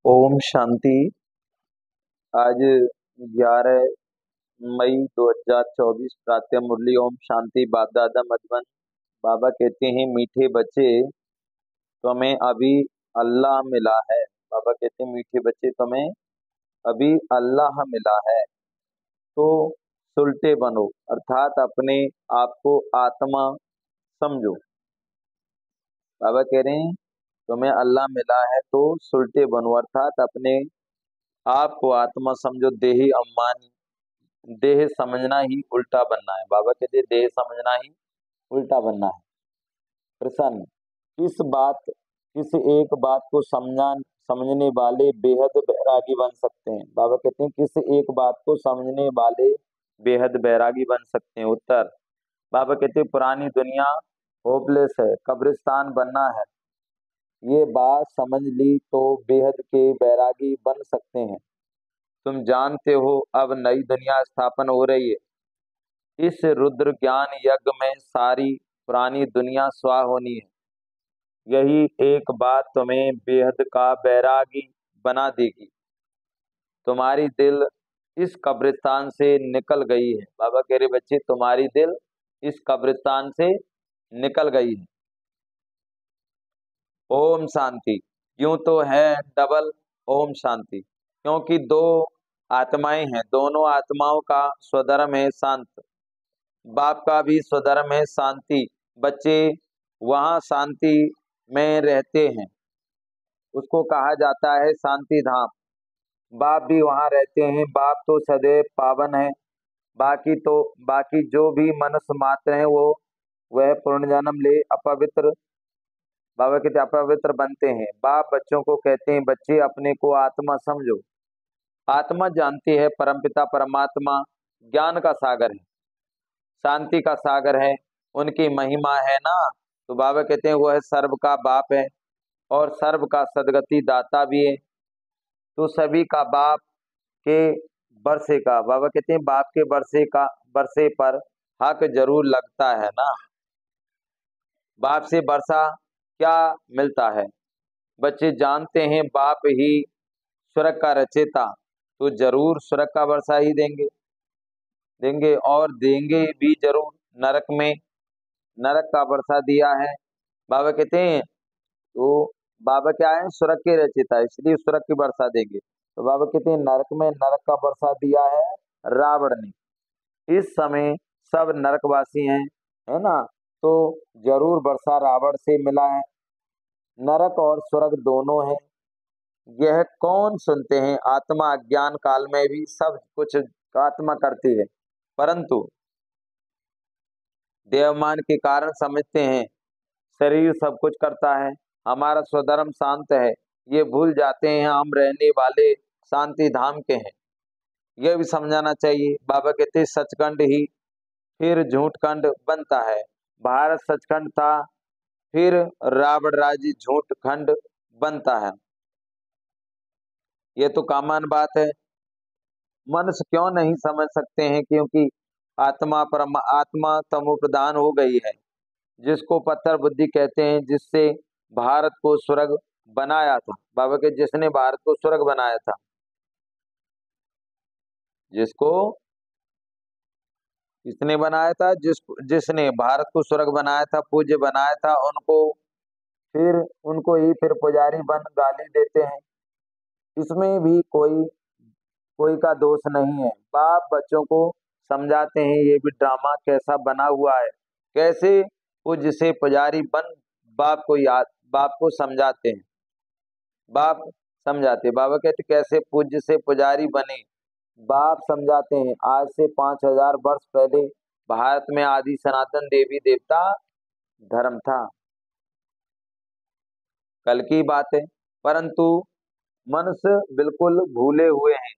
ओम शांति। आज 11 मई 2024 प्रातः मुरली। ओम शांति। बाप दादा मधुबन। बाबा कहते हैं, मीठे बच्चे तुम्हें अभी अल्लाह मिला है। बाबा कहते हैं, मीठे बच्चे तुम्हें अभी अल्लाह मिला है, तो सुलटे बनो, अर्थात अपने आप को आत्मा समझो। बाबा कह रहे हैं, तुम्हें अल्लाह मिला है तो सुलटे बनो, अर्थात अपने आपको आत्मा समझो। देही अम्मानी, देह समझना ही उल्टा बनना है। बाबा कहते हैं, देह समझना ही उल्टा बनना है। प्रसन्न, किस एक बात को समझने वाले बेहद बैरागी बन सकते हैं। बाबा कहते हैं, किस एक बात को समझने वाले बेहद बैरागी बन सकते हैं। उत्तर, बाबा कहते हैं, पुरानी दुनिया होपलेस है, कब्रिस्तान बनना है। ये बात समझ ली तो बेहद के बैरागी बन सकते हैं। तुम जानते हो, अब नई दुनिया स्थापन हो रही है। इस रुद्र ज्ञान यज्ञ में सारी पुरानी दुनिया स्वाह होनी है। यही एक बात तुम्हें बेहद का बैरागी बना देगी। तुम्हारी दिल इस कब्रिस्तान से निकल गई है। बाबा कह रहे, बच्चे तुम्हारी दिल इस कब्रिस्तान से निकल गई है। ओम शांति। यूं तो है डबल ओम शांति, क्योंकि दो आत्माएं हैं, दोनों आत्माओं का स्वधर्म है शांत। बाप का भी स्वधर्म है शांति। बच्चे वहाँ शांति में रहते हैं, उसको कहा जाता है शांति धाम। बाप भी वहाँ रहते हैं। बाप तो सदैव पावन है। बाकी जो भी मनुष्य मात्र हैं, वो वह पुनर्जन्म ले अपवित्र, बाबा कहते अपवित्र बनते हैं। बाप बच्चों को कहते हैं, बच्चे अपने को आत्मा समझो। आत्मा जानती है परमपिता परमात्मा ज्ञान का सागर है, शांति का सागर है, उनकी महिमा है ना। तो बाबा कहते हैं, वह सर्व का बाप है और सर्व का सदगति दाता भी है। तो सभी का बाप के बरसे का, बाबा कहते हैं, बाप के बरसे पर हक जरूर लगता है ना। बाप से बरसा क्या मिलता है? बच्चे जानते हैं बाप ही स्वर्ग का रचेता, तो जरूर स्वर्ग का वर्षा ही देंगे और देंगे भी जरूर। नरक में नरक का वर्षा दिया है। बाबा कहते हैं, तो बाबा क्या है? स्वर्ग के रचेता, इसलिए स्वर्ग की वर्षा देंगे। तो बाबा कहते हैं, नरक में नरक का वर्षा दिया है रावण ने। इस समय सब नरकवासी हैं, है ना। तो जरूर वर्षा रावण से मिला है। नरक और स्वर्ग दोनों हैं। यह कौन सुनते हैं? आत्मा अज्ञान काल में भी सब कुछ आत्मा करती है, परंतु देवमान के कारण समझते हैं शरीर सब कुछ करता है, हमारा स्वधर्म शांत है। ये भूल जाते हैं हम रहने वाले शांति धाम के हैं। यह भी समझाना चाहिए। बाबा कहते हैं, सचखंड ही फिर झूठखंड बनता है। भारत सचखंड था, फिर रावण राज्य झूठखंड बनता है। ये तो कॉमन बात है। मनुष्य क्यों नहीं समझ सकते हैं? क्योंकि आत्मा तमो प्रधान हो गई है, जिसको पत्थर बुद्धि कहते हैं, जिससे भारत को स्वर्ग बनाया था। बाबा के जिसने भारत को स्वर्ग बनाया था, जिसको किसने बनाया था? जिसने भारत को स्वर्ग बनाया था, पूज्य बनाया था, फिर उनको ही फिर पुजारी बन गाली देते हैं। इसमें भी कोई का दोष नहीं है। बाप बच्चों को समझाते हैं, ये भी ड्रामा कैसा बना हुआ है, कैसे पूज्य से पुजारी बन बाप को समझाते हैं। बाप समझाते, बाबा कहते कैसे पूज्य से पुजारी बने। बाप समझाते हैं, आज से 5000 वर्ष पहले भारत में आदि सनातन देवी देवता धर्म था, कल की बात है। परंतु मनुष्य बिल्कुल भूले हुए हैं।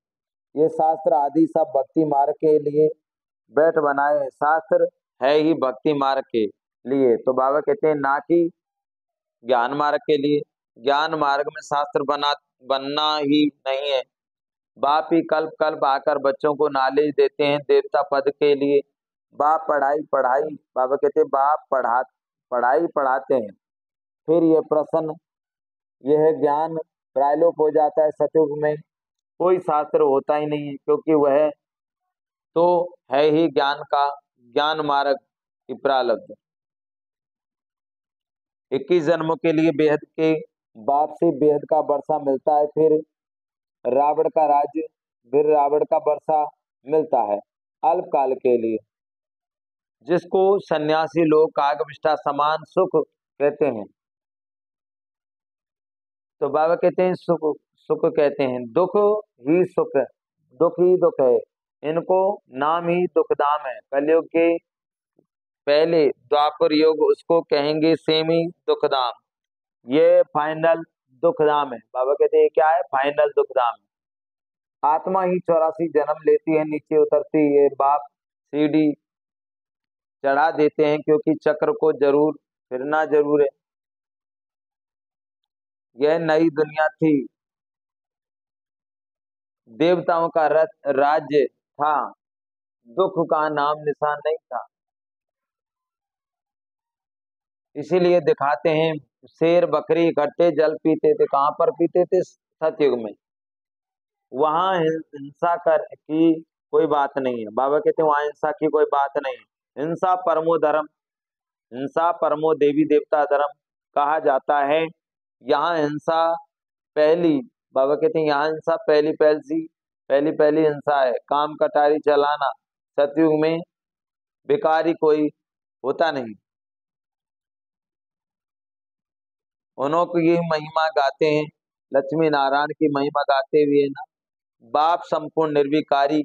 ये शास्त्र आदि सब भक्ति मार्ग के लिए बैठ बनाए हैं। शास्त्र है ही भक्ति मार्ग के लिए, तो बाबा कहते हैं ना कि ज्ञान मार्ग के लिए। ज्ञान मार्ग में शास्त्र बनना ही नहीं है। बाप ही कल्प कल्प आकर बच्चों को नॉलेज देते हैं देवता पद के लिए। बाप पढ़ाई बाबा कहते हैं, बाप पढ़ाई पढ़ाते हैं। फिर यह ज्ञान प्रायलोप हो जाता है। सतयुग में कोई शास्त्र होता ही नहीं है, क्योंकि वह तो है ही ज्ञान का, ज्ञान मार्ग की प्रारब्ध। 21 जन्मों के लिए बेहद के बाप से बेहद का वर्षा मिलता है, फिर रावण का राज्य, फिर रावण का वर्षा मिलता है अल्पकाल के लिए, जिसको सन्यासी लोग कागविष्ठा समान सुख कहते हैं। तो बाबा कहते हैं सुख, सुख कहते हैं, दुख ही सुख है, दुख ही दुख है। इनको नाम ही दुखधाम है। कलयुग के पहले द्वापर युग उसको कहेंगे सेमी दुखधाम, ये फाइनल दुखधाम है। बाबा कहते हैं क्या है? फाइनल दुखधाम है। आत्मा ही 84 जन्म लेती है, नीचे उतरती है, बाप सीढ़ी चढ़ा देते हैं, क्योंकि चक्र को जरूर फिरना जरूर है। यह नई दुनिया थी, देवताओं का राज्य था, दुख का नाम निशान नहीं था। इसीलिए दिखाते हैं शेर बकरी इकट्ठे जल पीते थे। कहाँ पर पीते थे? सतयुग में। वहां हिंसा कर की कोई बात नहीं है। बाबा कहते हैं वहां हिंसा की कोई बात नहीं है। हिंसा परमो धर्म, हिंसा परमो देवी देवता धर्म कहा जाता है। यहाँ हिंसा पहली, बाबा कहते हैं यहाँ हिंसा पहली पहली पहली हिंसा है। काम कटारी चलाना। सतयुग में भिखारी कोई होता नहीं। उन्होंने की महिमा गाते हैं, लक्ष्मी नारायण की महिमा गाते हुए ना, बाप संपूर्ण निर्विकारी।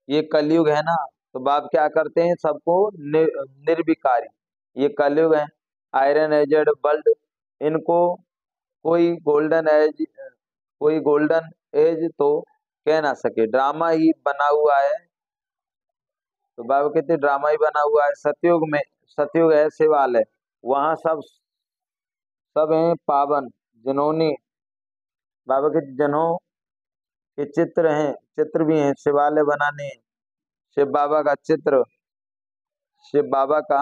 ये कलयुग है ना, तो बाप क्या करते हैं? सबको निर्विकारी। ये कलयुग है, आयरन एजेड वर्ल्ड। इनको कोई गोल्डन एज, कोई गोल्डन एज तो कह ना सके, ड्रामा ही बना हुआ है। तो बाबा कहते ड्रामा ही बना हुआ है। सतयुग में, सतयुग है शिवालय, वहां सब हैं पावन। जिन्होंने, बाबा के जिन्हों के चित्र हैं, चित्र भी हैं, शिवालय बनाने हैं। शिव बाबा का चित्र, शिव बाबा का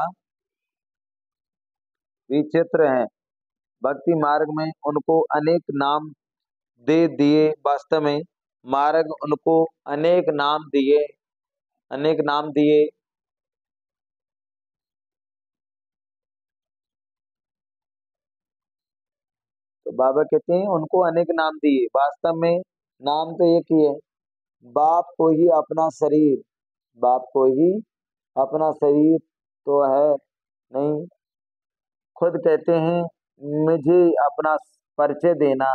भी चित्र है। भक्ति मार्ग में उनको अनेक नाम दे दिए। वास्तव में मार्ग उनको अनेक नाम दिए, अनेक नाम दिए। तो बाबा कहते हैं उनको अनेक नाम दिए, वास्तव में नाम तो एक ही है। बाप को ही अपना शरीर, बाप को ही अपना शरीर तो है नहीं। खुद कहते हैं मुझे अपना परिचय देना,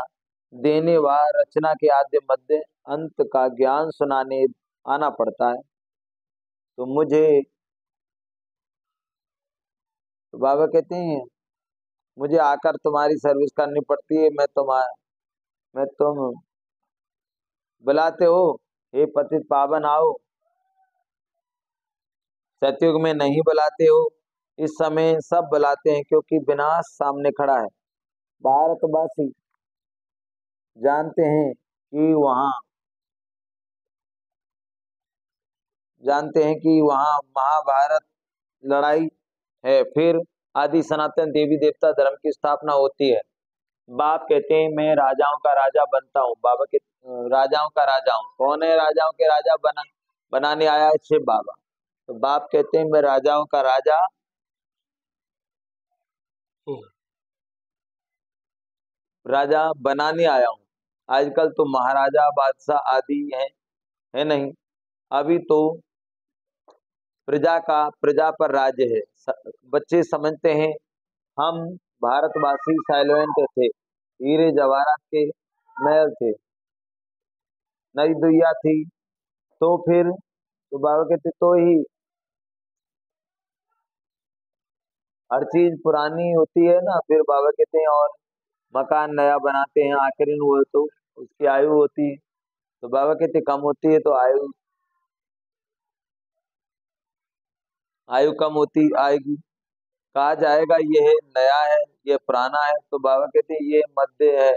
देने व रचना के आद्य मध्य अंत का ज्ञान सुनाने आना पड़ता है। तो मुझे, तो बाबा कहते हैं मुझे आकर तुम्हारी सर्विस करनी पड़ती है। मैं तुम बुलाते हो, हे पतित पावन आओ, सतयुग में नहीं बुलाते हो। इस समय सब बुलाते हैं, क्योंकि विनाश सामने खड़ा है। भारतवासी जानते हैं कि वहाँ, जानते हैं कि वहाँ महाभारत लड़ाई है, फिर आदि सनातन देवी देवता धर्म की स्थापना होती है। बाप कहते हैं मैं राजाओं का राजा बनता हूँ। बाबा के राजाओं का राजा हूँ। कौन है राजाओं के राजा बनाने आया है? शिव बाबा। तो बाप कहते हैं मैं राजाओं का राजा राजा बनाने आया हूँ। आजकल तो महाराजा बादशाह आदि है नहीं। अभी तो प्रजा का, प्रजा पर राज्य है। बच्चे समझते हैं हम भारतवासी साइलेंट थे, हीरे जवाहरात के महल थे, नई दुनिया थी। तो फिर तो बाबा कहते तो ही हर चीज पुरानी होती है ना। फिर बाबा कहते हैं और मकान नया बनाते हैं, आखिर वो तो उसकी आयु होती है। तो बाबा कहते कम होती है तो आयु, आयु कम होती आएगी। कहा जाएगा ये नया है, ये पुराना है। तो बाबा कहते ये मध्य है।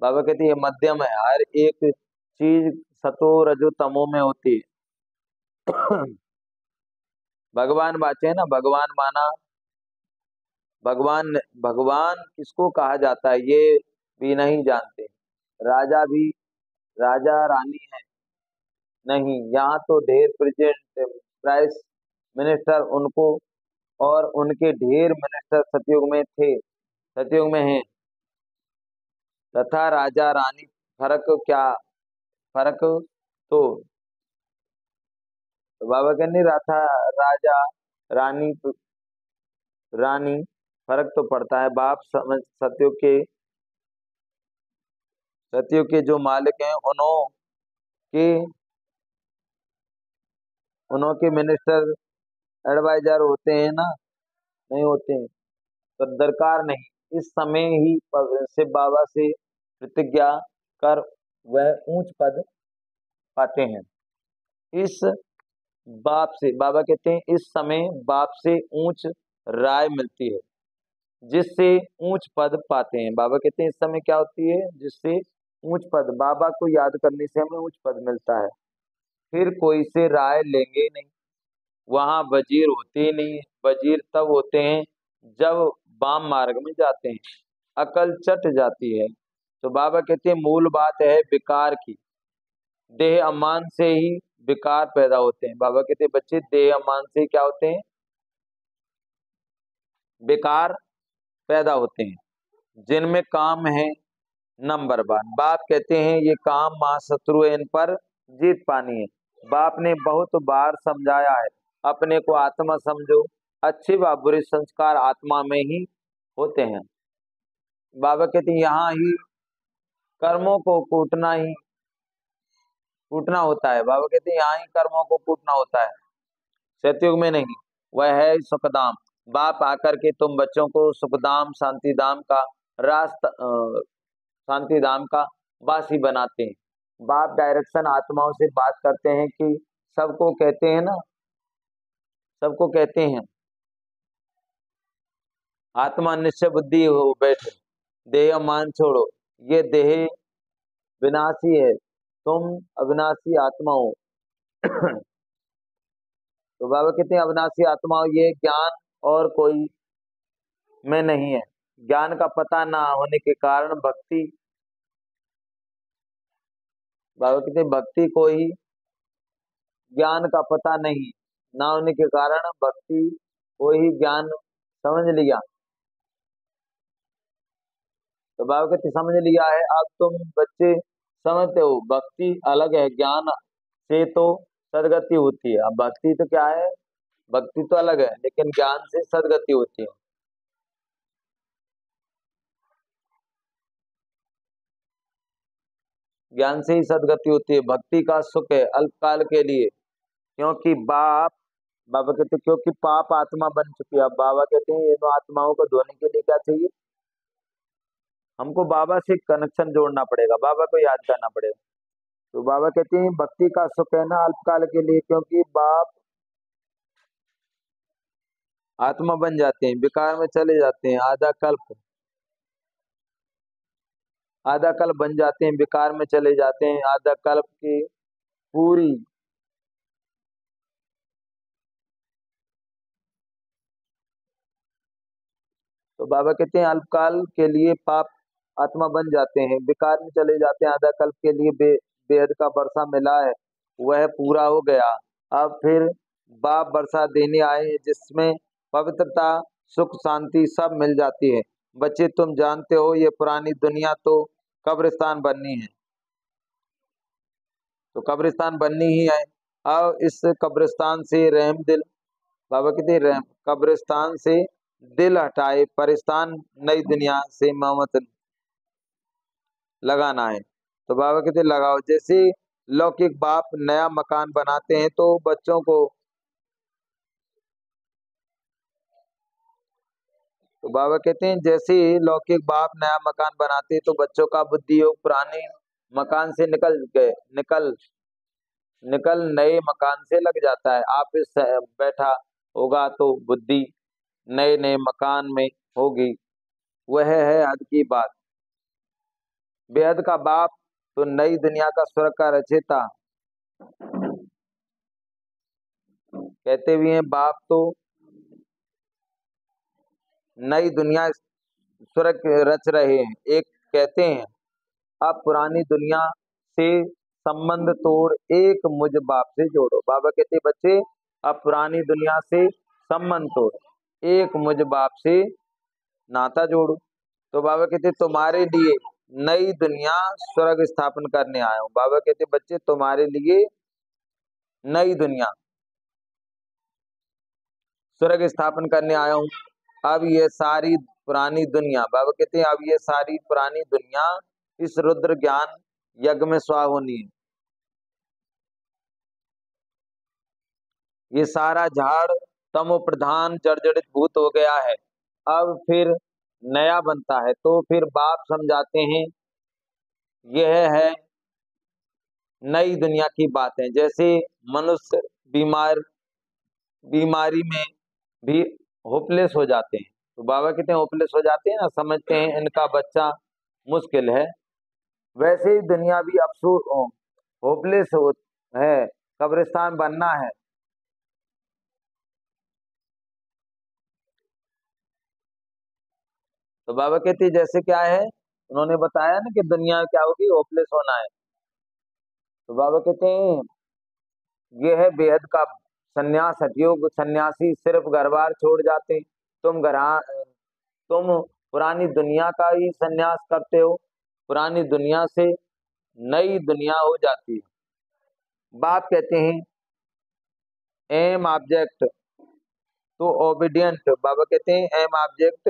बाबा कहते ये मध्यम है। हर एक चीज सतो रजो तमो में होती है। भगवान बाचे है ना, भगवान माना, भगवान, भगवान किसको कहा जाता है? ये भी नहीं जानते। राजा भी राजा रानी है नहीं, यहाँ तो ढेर प्रेजेंट प्राइस मिनिस्टर उनको और उनके ढेर मिनिस्टर सतयुग में थे, सतयुग में हैं। तथा राजा रानी फर्क क्या, फर्क तो बाबा कह नहीं रहा था, राजा रानी रानी फर्क तो पड़ता है। बाप समझ सतयुग के जो मालिक हैं के उन्हों के मिनिस्टर एडवाइजर होते हैं ना, नहीं होते हैं तो दरकार नहीं। इस समय ही शिव बाबा से प्रतिज्ञा कर वह ऊंच पद पाते हैं। इस बाप से, बाबा कहते हैं इस समय बाप से ऊंच राय मिलती है, जिससे ऊंच पद पाते हैं। बाबा कहते हैं इस समय क्या होती है, जिससे ऊंच पद, बाबा को याद करने से हमें ऊंच पद मिलता है। फिर कोई से राय लेंगे नहीं, वहां वजीर होते ही नहीं। वजीर तब होते हैं जब वाम मार्ग में जाते हैं, अकल चट जाती है। तो बाबा कहते हैं मूल बात है विकार की। देह अमान से ही विकार पैदा होते हैं। बाबा कहते हैं बच्चे देह अमान से क्या होते हैं, विकार पैदा होते हैं, जिनमें काम है नंबर 1। बाप कहते हैं ये काम महाशत्रु है, इन पर जीत पानी है। बाप ने बहुत बार समझाया है, अपने को आत्मा समझो, अच्छे व बुरे संस्कार आत्मा में ही होते हैं। बाबा कहते हैं यहाँ ही कर्मों को कूटना होता है। बाबा कहते हैं यहाँ ही कर्मों को कूटना होता है, सतयुग में नहीं। वह है सुखधाम। बाप आकर के तुम बच्चों को सुखधाम शांतिधाम का रास्ता, शांतिधाम का वासी बनाते हैं। बाप डायरेक्शन आत्माओं से बात करते हैं कि सबको कहते हैं ना, सबको कहते हैं आत्मा निश्चय बुद्धि हो बैठे, देह मान छोड़ो, ये देह विनाशी है, तुम अविनाशी आत्मा हो। तो बाबा कहते हैं अविनाशी आत्मा हो, ये ज्ञान और कोई में नहीं है। ज्ञान का पता ना होने के कारण भक्ति, बाबा कहते हैं भक्ति को ही, ज्ञान का पता नहीं ना होने के कारण भक्ति को ही ज्ञान समझ लिया। तो बाबा कहते समझ लिया है। अब तुम बच्चे समझते हो भक्ति अलग है, ज्ञान से तो सदगति होती है। अब भक्ति तो क्या है, भक्ति तो अलग है, लेकिन ज्ञान से सदगति होती है। ज्ञान से ही सदगति होती है। भक्ति का सुख है अल्पकाल के लिए, क्योंकि बाबा कहते क्योंकि पाप आत्मा बन चुकी है। अब बाबा कहते हैं ये तो आत्माओं को धोने के लिए क्या चाहिए, हमको बाबा से कनेक्शन जोड़ना पड़ेगा, बाबा को याद करना पड़ेगा। तो बाबा कहते हैं भक्ति का सुख है ना अल्पकाल के लिए, क्योंकि बाप आत्मा बन जाते हैं, विकार में चले जाते हैं, आधा कल्प बन जाते हैं, विकार में चले जाते हैं। आधा कल्प की पूरी तो बाबा कहते हैं अल्पकाल के लिए पाप आत्मा बन जाते हैं, विकार में चले जाते हैं। आधा कल्प के लिए बेहद का वर्षा मिला है, वह पूरा हो गया। अब फिर बाप वर्षा देने आए हैं, जिसमें पवित्रता सुख शांति सब मिल जाती है। बच्चे तुम जानते हो ये पुरानी दुनिया तो कब्रिस्तान बननी है, तो कब्रिस्तान बननी ही है। अब इस कब्रिस्तान से रहम दिल, बाबा कहते हैं रहम कब्रिस्तान से दिल हटाए परिस्तान नई दुनिया से मोहम्मद लगाना है। तो बाबा कहते लगाओ। जैसे लौकिक बाप नया मकान बनाते हैं तो बच्चों को, तो बाबा कहते हैं जैसे लौकिक बाप नया मकान बनाते हैं तो बच्चों का बुद्धि योग पुराने मकान से निकल निकल नए मकान से लग जाता है। आप इस बैठा होगा तो बुद्धि नए नए मकान में होगी, वह है हद की बात। बेहद का बाप तो नई दुनिया का स्वर्ग का रचयिता, कहते भी हैं बाप तो नई दुनिया स्वर्ग रच रहे हैं। एक कहते हैं अब पुरानी दुनिया से संबंध तोड़ एक मुझ बाप से जोड़ो। बाबा कहते हैं बच्चे अब पुरानी दुनिया से संबंध तोड़ एक मुझ बाप से नाता जोड़ो। तो बाबा कहते तुम्हारे लिए नई दुनिया स्वर्ग स्थापन करने आया हूँ। बाबा कहते बच्चे तुम्हारे लिए नई दुनिया स्वर्ग स्थापन करने आया हूँ। अब ये सारी पुरानी दुनिया, बाबा कहते हैं अब ये सारी पुरानी दुनिया इस रुद्र ज्ञान यज्ञ में स्वाह होनी है। ये सारा झाड़ तमो प्रधान जर्जरित भूत हो गया है, अब फिर नया बनता है। तो फिर बाप समझाते हैं यह है नई दुनिया की बातें। जैसे मनुष्य बीमारी में भी होपलेस हो जाते हैं, तो बाबा कहते हैं होपलेस हो जाते हैं ना, समझते हैं इनका बच्चा मुश्किल है, वैसे ही दुनिया भी अफसोस होपलेस हो है, कब्रिस्तान बनना है। तो बाबा कहते हैं जैसे क्या है, उन्होंने बताया ना कि दुनिया क्या होगी, होपलेस होना है। तो बाबा कहते हैं ये है बेहद का सन्यास हटयोग। सन्यासी सिर्फ घर बार छोड़ जाते, तुम तुम पुरानी दुनिया का ही सन्यास करते हो, पुरानी दुनिया से नई दुनिया हो जाती है। बाप कहते हैं एम ऑब्जेक्ट तो ओबीडियंट। बाबा कहते हैं एम ऑब्जेक्ट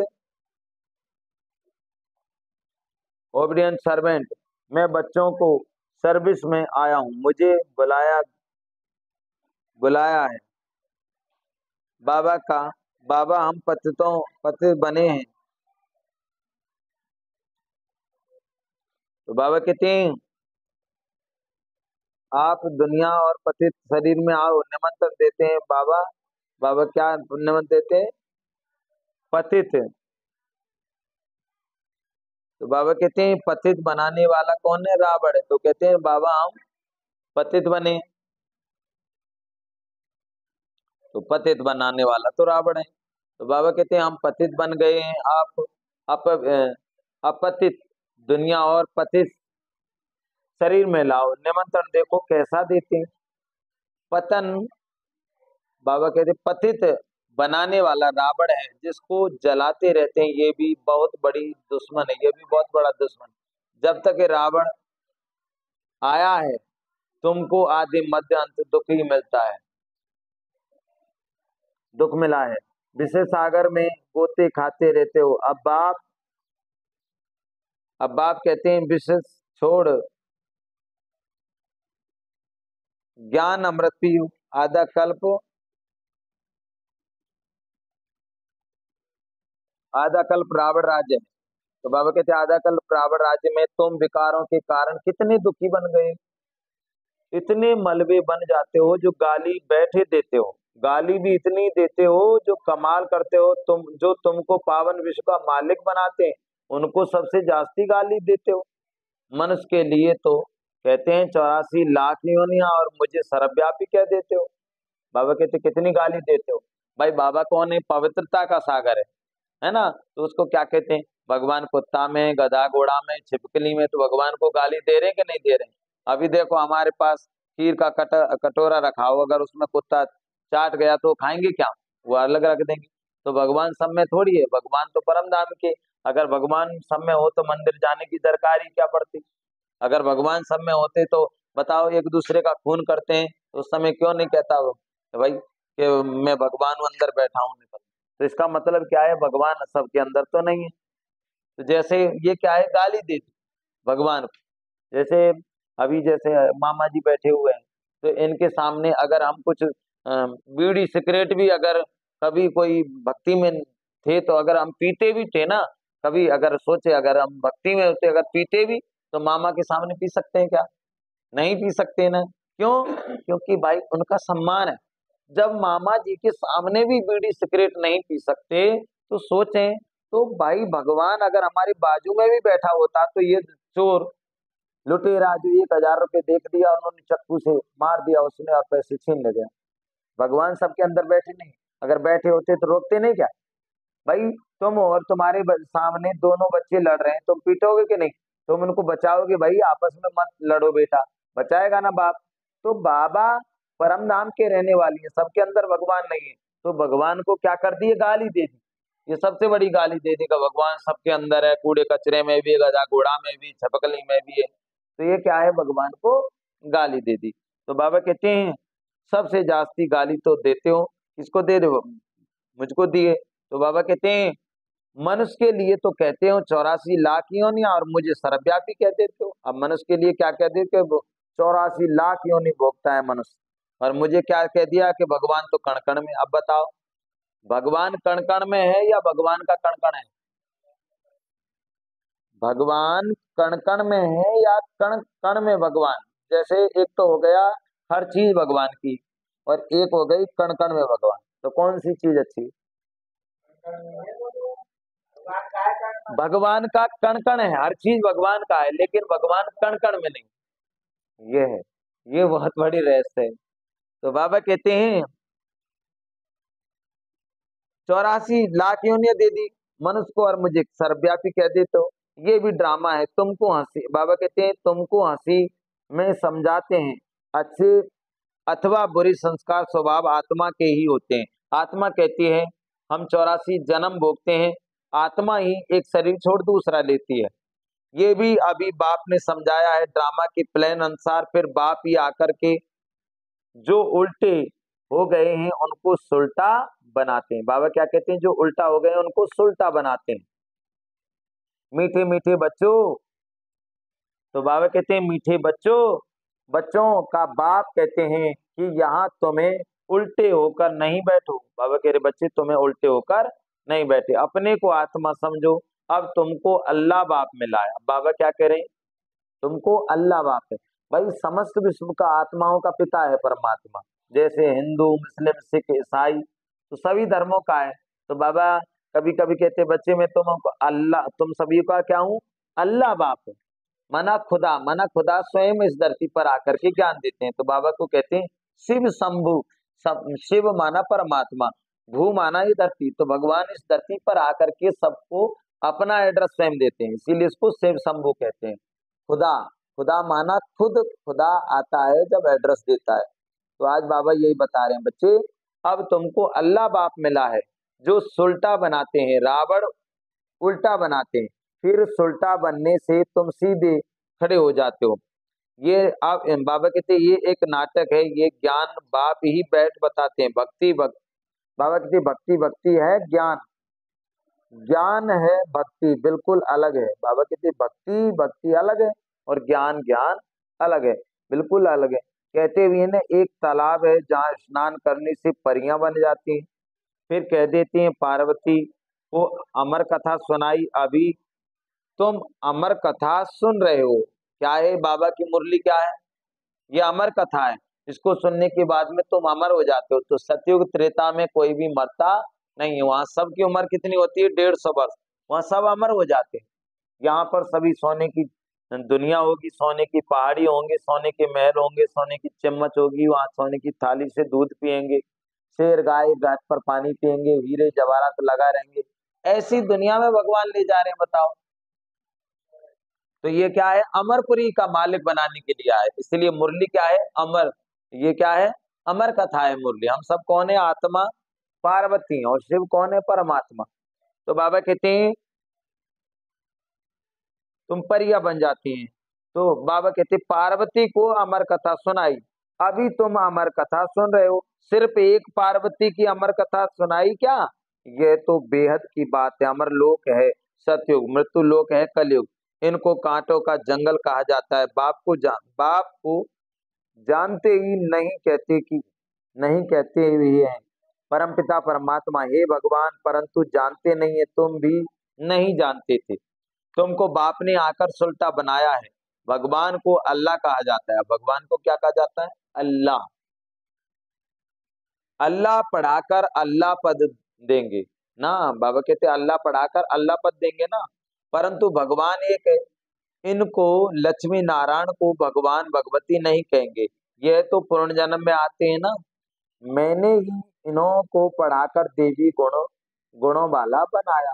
ओबीडियंट सर्वेंट। मैं बच्चों को सर्विस में आया हूँ, मुझे बुलाया बुलाया है बाबा का। बाबा हम पतित बने हैं। तो बाबा कहते हैं आप दुनिया और पतित शरीर में आओ, निमंत्रण देते हैं बाबा। बाबा क्या निमंत्रण देते हैं? पतित। तो बाबा कहते हैं पतित बनाने वाला कौन है? रावण है। तो कहते हैं बाबा हम पतित बने, तो पतित बनाने वाला तो रावण है। तो बाबा कहते हैं हम पतित बन गए हैं, आप अपतित दुनिया और पतित शरीर में लाओ, निमंत्रण देखो कैसा देते हैं। पतन, बाबा कहते पतित बनाने वाला रावण है, जिसको जलाते रहते हैं, ये भी बहुत बड़ी दुश्मन है, ये भी बहुत बड़ा दुश्मन। जब तक ये रावण आया है तुमको आदि मध्य अंत दुख ही मिलता है, दुख मिला है। विषय सागर में गोते खाते रहते हो। अब बाप कहते हैं विषय छोड़ ज्ञान अमृत पी। आधा कल्प आधा कल्प रावण राज्य है। तो बाबा कहते आधा कल्प रावण राज्य में तुम विकारों के कारण कितने दुखी बन गए, इतने मलबे बन जाते हो जो गाली बैठे देते हो, गाली भी इतनी देते हो जो कमाल करते हो। तुम जो तुमको पावन विश्व का मालिक बनाते हैं उनको सबसे जास्ती गाली देते हो। मनुष्य के लिए तो कहते हैं 84 लाख योनियां और मुझे सर्वव्यापी कह देते हो। बाबा कहते कितनी गाली देते हो। भाई बाबा कौन है? पवित्रता का सागर है ना। तो उसको क्या कहते हैं? भगवान कुत्ता में, गधा घोड़ा में, छिपकली में, तो भगवान को गाली दे रहे हैं कि नहीं दे रहे हैं? अभी देखो हमारे पास खीर का कटोरा रखा हो, अगर उसमें कुत्ता चाट गया तो खाएंगे क्या? वो अलग रख देंगे। तो भगवान सब में थोड़ी है, भगवान तो परम धाम के। अगर भगवान सब में हो तो मंदिर जाने की दरकार ही क्या पड़ती? अगर भगवान सब में होते तो बताओ एक दूसरे का खून करते हैं तो उस समय क्यों नहीं कहता वो कि भाई कि मैं भगवान हूं, अंदर बैठा हूं निकल। तो इसका मतलब क्या है? भगवान सबके अंदर तो नहीं है। तो जैसे ये क्या है, गाली देती भगवान को। जैसे अभी जैसे मामा जी बैठे हुए हैं, तो इनके सामने अगर हम कुछ बीड़ी सिगरेट भी अगर कभी कोई भक्ति में थे तो अगर हम पीते भी थे ना, कभी अगर सोचे अगर हम भक्ति में होते अगर पीते भी, तो मामा के सामने पी सकते हैं क्या? नहीं पी सकते ना। क्यों? क्योंकि भाई उनका सम्मान है। जब मामा जी के सामने भी बीड़ी सिगरेट नहीं पी सकते तो सोचें, तो भाई भगवान अगर हमारी बाजू में भी बैठा होता तो ये चोर लुटेरा जो 1000 रुपये देख दिया उन्होंने चक्कू से मार दिया उसने और पैसे छीन ले गया, भगवान सबके अंदर बैठे नहीं? अगर बैठे होते तो रोकते नहीं क्या? भाई तुम और तुम्हारे सामने दोनों बच्चे लड़ रहे हैं, तुम पीटोगे कि नहीं? तुम उनको बचाओगे, भाई आपस में मत लड़ो बेटा, बचाएगा ना बाप। तो बाबा परम धाम के रहने वाली है, सबके अंदर भगवान नहीं है, तो भगवान को क्या कर दिए, गाली दे दी। ये सबसे बड़ी गाली दे देगा, भगवान सबके अंदर है, कूड़े कचरे में भी, गधा घोड़ा में भी, छपकली में भी है। तो ये क्या है, भगवान को गाली दे दी। तो बाबा कहते हैं सबसे जास्ती गाली तो देते हो, किसको दे दो, मुझको दिए। तो बाबा कहते हैं मनुष्य के लिए तो कहते हो 84 लाख योनियां और मुझे सर्वव्यापी कह देते हो। अब मनुष्य के लिए क्या कह देते हो, 84 लाख योनि भोगता है मनुष्य, और मुझे क्या कह दिया कि भगवान तो कण कण में। अब बताओ भगवान कण कण में है या भगवान का कण कण है? भगवान कण कण में है या कण कण में भगवान? जैसे एक तो हो गया हर चीज भगवान की, और एक हो गई कण कण में भगवान, तो कौन सी चीज अच्छी? भगवान का कण कण है, हर चीज भगवान का है, लेकिन भगवान कण कण में नहीं। ये है, ये बहुत बड़ी रहस्य है। तो बाबा कहते हैं 84 लाख योनियां दे दी मनुष्य को और मुझे सर्वव्यापी कह देते हो। ये भी ड्रामा है, तुमको हंसी, बाबा कहते हैं तुमको हंसी में समझाते हैं, अच्छे अथवा बुरी संस्कार स्वभाव आत्मा के ही होते हैं। आत्मा कहती है हम 84 जन्म भोगते हैं, आत्मा ही एक शरीर छोड़ दूसरा लेती है। ये भी अभी बाप ने समझाया है ड्रामा के प्लान अनुसार। फिर बाप ही आकर के जो उल्टे हो गए हैं उनको सुलटा बनाते हैं। बाबा क्या कहते हैं, जो उल्टा हो गए हैं उनको सुलटा बनाते हैं। मीठे मीठे बच्चों, तो बाबा कहते हैं मीठे बच्चों, बच्चों का बाप कहते हैं कि यहाँ तुम्हें उल्टे होकर नहीं बैठो। बाबा कह रहे बच्चे तुम्हें उल्टे होकर नहीं बैठे, अपने को आत्मा समझो। अब तुमको अल्लाह बाप मिला है। बाबा क्या कह रहे हैं, तुमको अल्लाह बाप है। भाई समस्त विश्व का आत्माओं का पिता है परमात्मा। जैसे हिंदू मुस्लिम सिख ईसाई तो सभी धर्मों का है। तो बाबा कभी कभी कहते बच्चे में तुमको अल्लाह, तुम सभी का क्या हूँ, अल्लाह बाप है। मना खुदा स्वयं इस धरती पर आकर के ज्ञान देते हैं। तो बाबा को कहते हैं शिव शंभु, शिव माना परमात्मा, भू माना ये धरती। तो भगवान इस धरती पर आकर के सबको अपना एड्रेस स्वयं देते हैं, इसीलिए इसको शिव शंभु कहते हैं। खुदा, खुदा माना खुद खुदा आता है जब एड्रेस देता है। तो आज बाबा यही बता रहे हैं बच्चे, अब तुमको अल्लाह बाप मिला है जो सुलटा बनाते हैं, रावण उल्टा बनाते हैं, फिर सुलटा बनने से तुम सीधे खड़े हो जाते हो। ये आप बाबा कहते हैं ये एक नाटक है, ये ज्ञान बाप ही बैठ बताते हैं। भक्ति बाबा कहते भक्ति भक्ति है, ज्ञान ज्ञान है, भक्ति बिल्कुल अलग है। बाबा कहते भक्ति भक्ति अलग है और ज्ञान ज्ञान अलग है, बिल्कुल अलग है। कहते हुए ना एक तालाब है जहाँ स्नान करने से परियां बन जाती हैं। फिर कह देती हैं पार्वती को अमर कथा सुनाई, अभी तुम अमर कथा सुन रहे हो। क्या है बाबा की मुरली, क्या है ये, अमर कथा है। इसको सुनने के बाद में तुम अमर हो जाते हो। तो सतयुग त्रेता में कोई भी मरता नहीं है, वहां सबकी उम्र कितनी होती है, 150 वर्ष, वहां सब अमर हो जाते हैं। यहाँ पर सभी सोने की दुनिया होगी, सोने की पहाड़ी होंगे, सोने के महल होंगे, सोने की चम्मच होगी, वहां सोने की थाली से दूध पियेंगे, शेर गाय घाट पर पानी पियेंगे, हीरे जवाहरात लगा रहेंगे। ऐसी दुनिया में भगवान ले जा रहे हैं, बताओ। तो ये क्या है, अमरपुरी का मालिक बनाने के लिए आए, इसलिए मुरली क्या है, अमर। ये क्या है, अमर कथा है मुरली। हम सब कौन है, आत्मा पार्वती, और शिव कौन है, परमात्मा। तो बाबा कहते हैं तुम परिया बन जाती हैं। तो बाबा कहते पार्वती को अमर कथा सुनाई, अभी तुम अमर कथा सुन रहे हो। सिर्फ एक पार्वती की अमर कथा सुनाई क्या, ये तो बेहद की बात है। अमर लोक है सतयुग, मृत्यु लोक है कलयुग, इनको कांटों का जंगल कहा जाता है। बाप को जानते ही नहीं कहते कि नहीं कहते ही हैं परमपिता परमात्मा, हे भगवान, परंतु जानते नहीं है, तुम भी नहीं जानते थे। तुमको बाप ने आकर सुलटा बनाया है। भगवान को अल्लाह कहा जाता है, भगवान को क्या कहा जाता है, अल्लाह। अल्लाह पढ़ाकर अल्लाह पद देंगे ना, बाबा कहते अल्लाह पढ़ाकर अल्लाह पद देंगे ना, परंतु भगवान एक है। इनको लक्ष्मी नारायण को भगवान भगवती नहीं कहेंगे, यह तो पुनर्जन्म में आते हैं ना। मैंने ही इन्हों को पढ़ाकर देवी गुण गुणों वाला बनाया।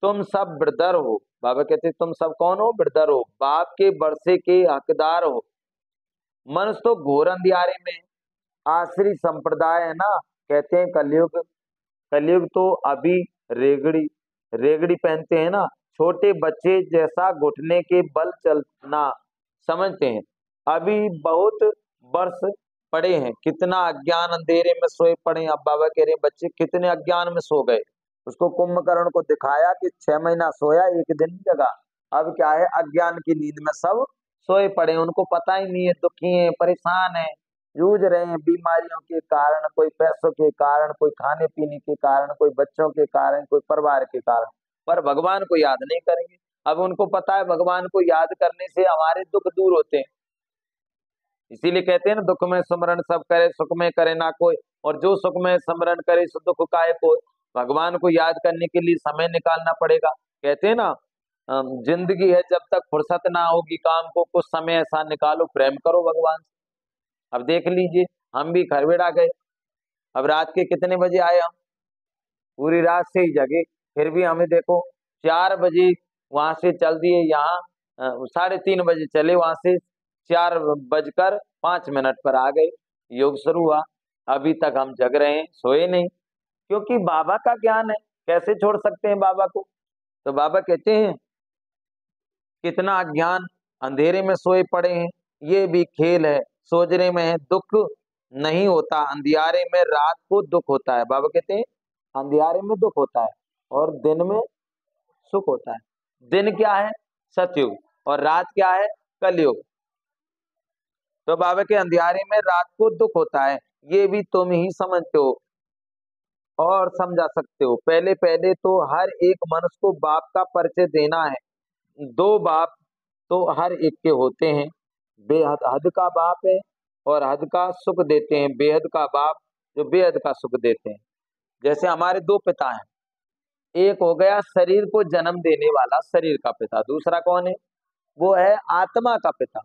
तुम सब ब्रदर हो, बाबा कहते तुम सब कौन हो? ब्रदर हो, बाप के वर्षे के हकदार हो। मनुष्य तो घोर अंधियारे में, आश्री संप्रदाय है ना, कहते हैं कलयुग। कलयुग तो अभी रेगड़ी रेगड़ी पहनते हैं ना, छोटे बच्चे जैसा घुटने के बल चलना समझते हैं। अभी बहुत वर्ष पड़े हैं, कितना अज्ञान अंधेरे में सोए पड़े हैं। अब बाबा कह रहे हैं बच्चे कितने अज्ञान में सो गए। उसको कुंभकर्ण को दिखाया कि 6 महीना सोया, एक दिन जगा। अब क्या है, अज्ञान की नींद में सब सोए पड़े हैं, उनको पता ही नहीं है, दुखी है, परेशान है, जूझ रहे हैं बीमारियों के कारण, कोई पैसों के कारण, कोई खाने पीने के कारण, कोई बच्चों के कारण, कोई परिवार के कारण, पर भगवान को याद नहीं करेंगे। अब उनको पता है भगवान को याद करने से हमारे दुख दूर होते हैं। इसीलिए कहते हैं ना, दुख में स्मरण सब करे, सुख में करे ना कोई। और जो सुख में स्मरण करे सो दुख काहे कोई। भगवान को याद करने के लिए समय निकालना पड़ेगा। कहते हैं ना, जिंदगी है जब तक फुर्सत ना होगी काम को, कुछ समय ऐसा निकालो, प्रेम करो भगवान से। अब देख लीजिए, हम भी खरवेड़ा गए, अब रात के कितने बजे आए हम? पूरी रात से ही जगे, फिर भी हमें देखो 4 बजे वहां से चल दिए यहाँ, 3:30 बजे चले, वहां से 4:05 पर आ गए, योग शुरू हुआ। अभी तक हम जग रहे हैं, सोए नहीं, क्योंकि बाबा का ज्ञान है। कैसे छोड़ सकते हैं बाबा को? तो बाबा कहते हैं कितना अज्ञान, अंधेरे में सोए पड़े हैं, ये भी खेल है, सोचने में है दुख नहीं होता, अंधियारे में रात को दुख होता है। बाबा कहते हैं अंधियारे में दुख होता है और दिन में सुख होता है। दिन क्या है? सतयुग। और रात क्या है? कलयुग। तो बाबा के अंधियारे में रात को दुख होता है, ये भी तुम ही समझते हो और समझा सकते हो। पहले पहले तो हर एक मनुष्य को बाप का परिचय देना है। दो बाप तो हर एक के होते हैं, बेहद हद का बाप है और हद का सुख देते हैं, बेहद का बाप जो बेहद का सुख देते हैं। जैसे हमारे दो पिता हैं, एक हो गया शरीर को जन्म देने वाला, शरीर का पिता। दूसरा कौन है? वो है आत्मा का पिता।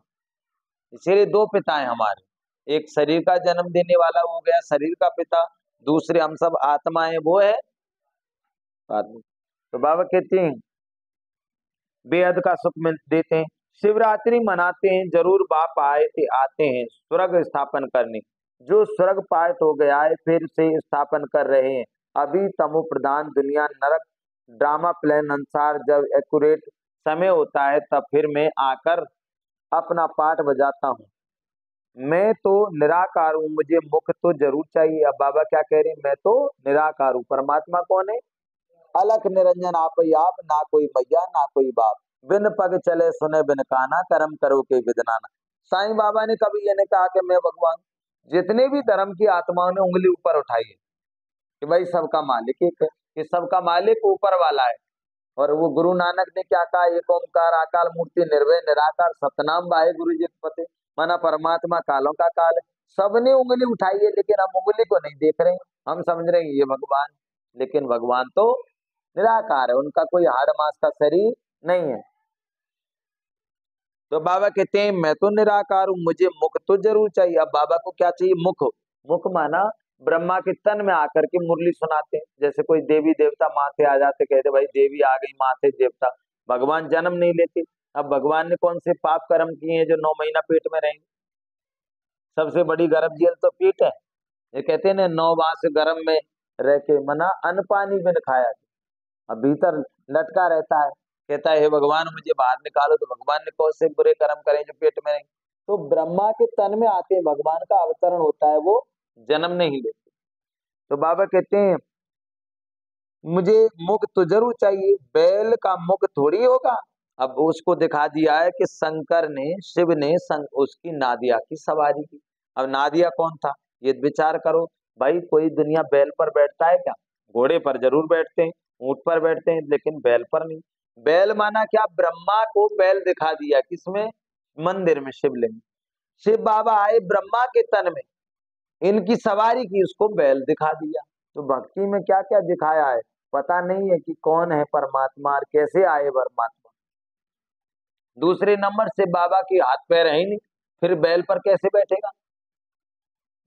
इसीलिए दो पिता हैं हमारे, एक शरीर का जन्म देने वाला वो हो गया शरीर का पिता, दूसरे हम सब आत्मा है, वो है आत्मा। तो बाबा कहते हैं बेहद का सुख मिल देते हैं। शिवरात्रि मनाते हैं, जरूर बाप आए थे आते हैं स्वर्ग स्थापन करने। जो स्वर्ग पात हो गया है फिर से स्थापन कर रहे हैं। अभी तमो प्रधान दुनिया नरक, ड्रामा प्लान अनुसार जब एक्यूरेट समय होता है तब फिर मैं आकर अपना पाठ बजाता हूँ। मैं तो निराकार हूँ, मुझे मुख तो जरूर चाहिए। अब बाबा क्या कह रहे हैं, मैं तो निराकार हूँ। परमात्मा कौन है? अलख निरंजन आप ही आप, ना कोई मैया ना कोई बाप, बिन पग चले सुने बिन काना, कर्म करो के विदनाना। साईं बाबा ने कभी ये नहीं कहा कि मैं भगवान। जितने भी धर्म की आत्माओं ने उंगली ऊपर उठाई है कि भाई सबका मालिक एक है, कि सबका मालिक ऊपर वाला है। और वो गुरु नानक ने क्या कहा, एक ओमकार अकाल मूर्ति निर्भय निराकार, सतनाम वाहे गुरु जी पते, माना परमात्मा कालों का काल है। सबने उंगली उठाई है, लेकिन हम उंगली को नहीं देख रहे हैं, हम समझ रहे हैं ये भगवान, लेकिन भगवान तो निराकार है, उनका कोई हाड़ मांस का शरीर नहीं है। तो बाबा कहते हैं मैं तो निराकार हूं, मुझे मुख तो जरूर चाहिए। अब बाबा को क्या चाहिए? मुख। मुख माना ब्रह्मा के तन में आकर के मुरली सुनाते हैं। जैसे कोई देवी देवता माथे आ जाते, कहते भाई देवी आ गई माथे देवता। भगवान जन्म नहीं लेते। अब भगवान ने कौन से पाप कर्म किए हैं जो 9 महीना पेट में रहेंगे? सबसे बड़ी गर्भ जेल तो पेट है। ये कहते हैं ना, 9 मास गर्भ में रह के मना अन्न पानी बिन खाया, अब भीतर लटका रहता है, कहता है हे भगवान मुझे बाहर निकालो। तो भगवान ने कौन से बुरे कर्म करे जो पेट में नहीं? तो ब्रह्मा के तन में आते भगवान का अवतरण होता है, वो जन्म नहीं लेते। तो बाबा कहते हैं मुझे मुख तो जरूर चाहिए, बैल का मुख थोड़ी होगा। अब उसको दिखा दिया है कि शंकर ने, शिव ने उसकी नादिया की सवारी की। अब नादिया कौन था ये विचार करो भाई। कोई दुनिया बैल पर बैठता है क्या? घोड़े पर जरूर बैठते हैं, ऊंट पर बैठते हैं, लेकिन बैल पर नहीं। बैल माना क्या? ब्रह्मा को बैल दिखा दिया, किसमें? मंदिर में, शिवलिंग। शिव बाबा आए ब्रह्मा के तन में, इनकी सवारी की, उसको बैल दिखा दिया। तो भक्ति में क्या क्या दिखाया है पता नहीं है कि कौन है परमात्मा और कैसे आए परमात्मा। दूसरे नंबर से बाबा की हाथ पैर है ही नहीं, फिर बैल पर कैसे बैठेगा?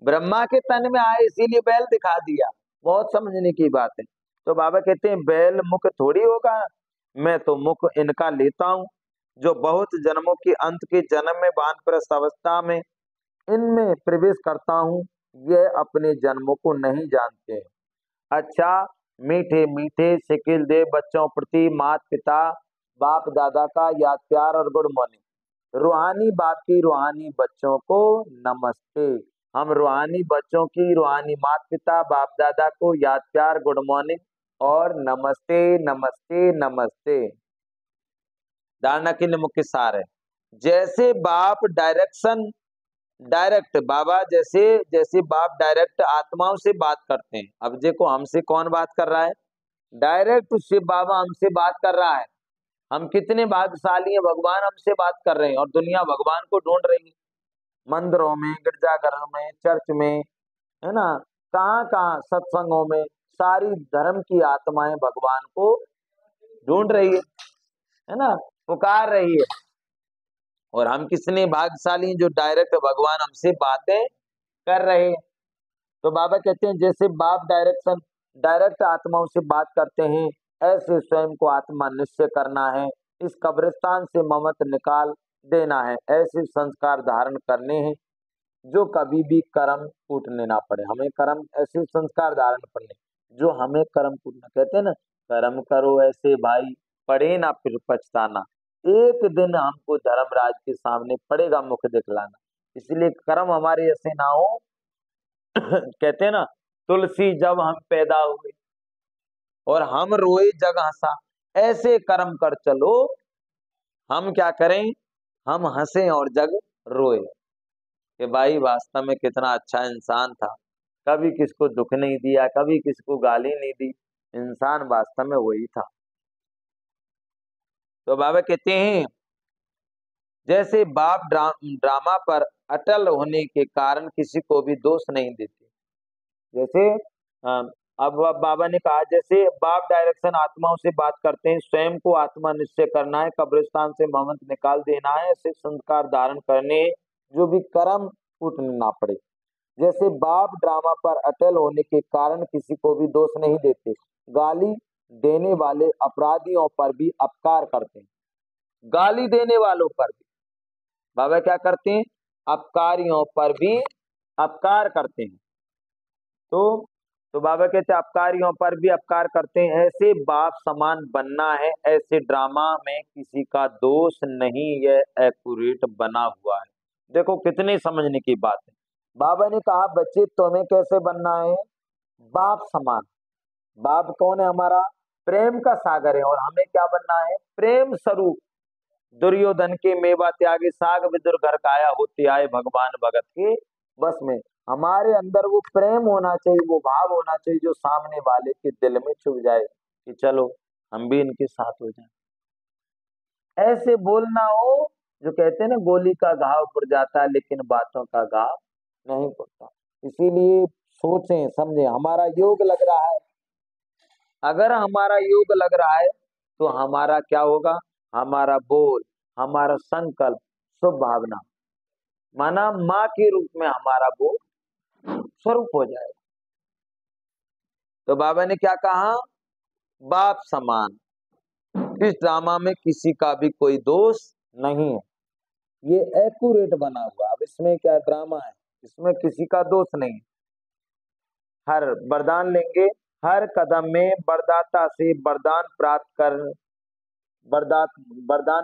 ब्रह्मा के तन में आए इसीलिए बैल दिखा दिया। बहुत समझने की बात है। तो बाबा कहते हैं बैल मुख थोड़ी होगा, मैं तो मुख इनका लेता हूँ, जो बहुत जन्मों के अंत के जन्म में वानप्रस्थ अवस्था में इनमें प्रवेश करता हूँ, यह अपने जन्मों को नहीं जानते हैं। अच्छा, मीठे मीठे शिकिल दे बच्चों प्रति मात पिता बाप दादा का याद प्यार और गुड मॉर्निंग। रूहानी बाप की रूहानी बच्चों को नमस्ते। हम रूहानी बच्चों की रूहानी मात पिता बाप दादा को याद प्यार गुड मॉर्निंग और नमस्ते नमस्ते नमस्ते। धारणा के लिए मुख्य सार है, जैसे बाप डायरेक्ट बाबा जैसे जैसे बाप डायरेक्ट आत्माओं से बात करते हैं। अब देखो हमसे कौन बात कर रहा है, डायरेक्ट शिव बाबा हमसे बात कर रहा है। हम कितने भाग्यशाली हैं, भगवान हमसे बात कर रहे हैं और दुनिया भगवान को ढूंढ रही है, मंदिरों में, गिरजाघरों में, चर्च में, है ना, कहाँ कहाँ सत्संगों में, सारी धर्म की आत्माएं भगवान को ढूंढ रही है ना, पुकार रही है। और हम कितने भाग्यशाली हैं जो डायरेक्ट भगवान हमसे बातें कर रहे हैं। तो बाबा कहते हैं जैसे बाप डायरेक्ट आत्माओं से बात करते हैं, ऐसे स्वयं को आत्मा निश्चय करना है, इस कब्रिस्तान से ममत निकाल देना है, ऐसे संस्कार धारण करने हैं जो कभी भी कर्म कूटने ना पड़े। हमें कर्म ऐसे संस्कार धारण करने जो हमें कर्म कूटना, कहते हैं ना, कर्म करो ऐसे भाई पड़े ना फिर पछताना। एक दिन हमको धर्मराज के सामने पड़ेगा मुख दिखलाना, इसलिए कर्म हमारे ऐसे ना हो। कहते हैं ना, तुलसी जब हम पैदा हुए और हम रोए जग हंसा, ऐसे कर्म कर चलो हम क्या करें, हम हंसे और जग रोए कि भाई वास्तव में कितना अच्छा इंसान था, कभी किसको दुख नहीं दिया, कभी किसको गाली नहीं दी, इंसान वास्तव में वही था। तो बाबा कहते हैं जैसे बाप ड्रामा पर अटल होने के कारण किसी को भी दोष नहीं देते। जैसे अब बाबा ने कहा जैसे बाप डायरेक्शन आत्माओं से बात करते हैं, स्वयं को आत्मा निश्चय करना है, कब्रिस्तान से ममत निकाल देना है, ऐसे संस्कार धारण करने जो भी कर्म कूटने ना पड़े। जैसे बाप ड्रामा पर अटल होने के कारण किसी को भी दोष नहीं देते, गाली देने वाले अपराधियों पर भी अपकार करते हैं। गाली देने वालों पर भी बाबा क्या करते हैं, अपकारियों पर भी अपकार करते हैं। तो तो बाबा कहते हैं अपकारियों पर भी अपकार करते हैं, ऐसे बाप समान बनना है, ऐसे ड्रामा में किसी का दोष नहीं, यह एक्यूरेट बना हुआ है। देखो कितनी समझने की बात है। बाबा ने कहा बच्चे तुम्हें कैसे बनना है, बाप समान। बाप कौन है हमारा, प्रेम का सागर है, और हमें क्या बनना है, प्रेम स्वरूप। दुर्योधन के मेवा त्यागे साग विदुर घर काया, होते आए भगवान भगत के बस में। हमारे अंदर वो प्रेम होना चाहिए, वो भाव होना चाहिए जो सामने वाले के दिल में छुप जाए कि चलो हम भी इनके साथ हो जाए। ऐसे बोलना हो जो कहते हैं ना, गोली का घाव पुर जाता है लेकिन बातों का घाव नहीं पुरता। इसीलिए सोचें समझें, हमारा योग लग रहा है, अगर हमारा योग लग रहा है तो हमारा क्या होगा, हमारा बोल, हमारा संकल्प शुभ भावना, माना माँ के रूप में हमारा बोल स्वरूप हो जाएगा। तो बाबा ने क्या कहा, बाप समान। इस ड्रामा में किसी का भी कोई दोष नहीं है, ये एक्यूरेट बना हुआ। अब इसमें क्या ड्रामा है, इसमें किसी का दोष नहीं। हर वरदान लेंगे, हर कदम में वरदाता से वरदान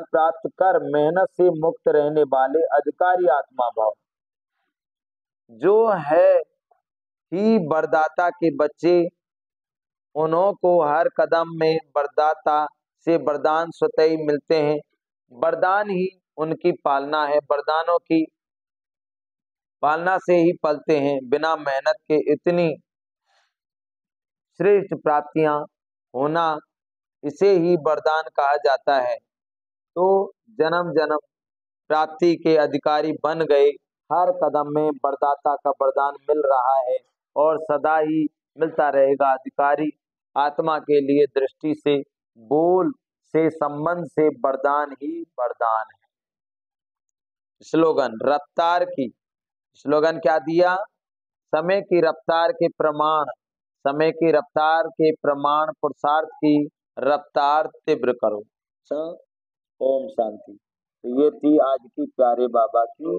प्राप्त कर मेहनत से मुक्त रहने वाले अधिकारी आत्मा भाव जो है ही वरदाता के बच्चे, उन्हों को हर कदम में वरदाता से वरदान स्वतः ही मिलते हैं। वरदान ही उनकी पालना है, वरदानों की पालना से ही पलते हैं। बिना मेहनत के इतनी श्रेष्ठ प्राप्तियां होना, इसे ही वरदान कहा जाता है। तो जन्म जन्म प्राप्ति के अधिकारी बन गए, हर कदम में वरदाता का वरदान मिल रहा है और सदा ही मिलता रहेगा। अधिकारी आत्मा के लिए दृष्टि से, बोल से, संबंध से वरदान ही वरदान है। स्लोगन रफ्तार की, स्लोगन क्या दिया, समय की रफ्तार के प्रमाण समय की रफ्तार के प्रमाण पुरुषार्थ की रफ्तार तीव्र करो। ओम शांति। तो ये थी आज की प्यारे बाबा की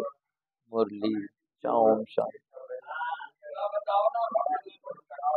मुरली। ओम शांति।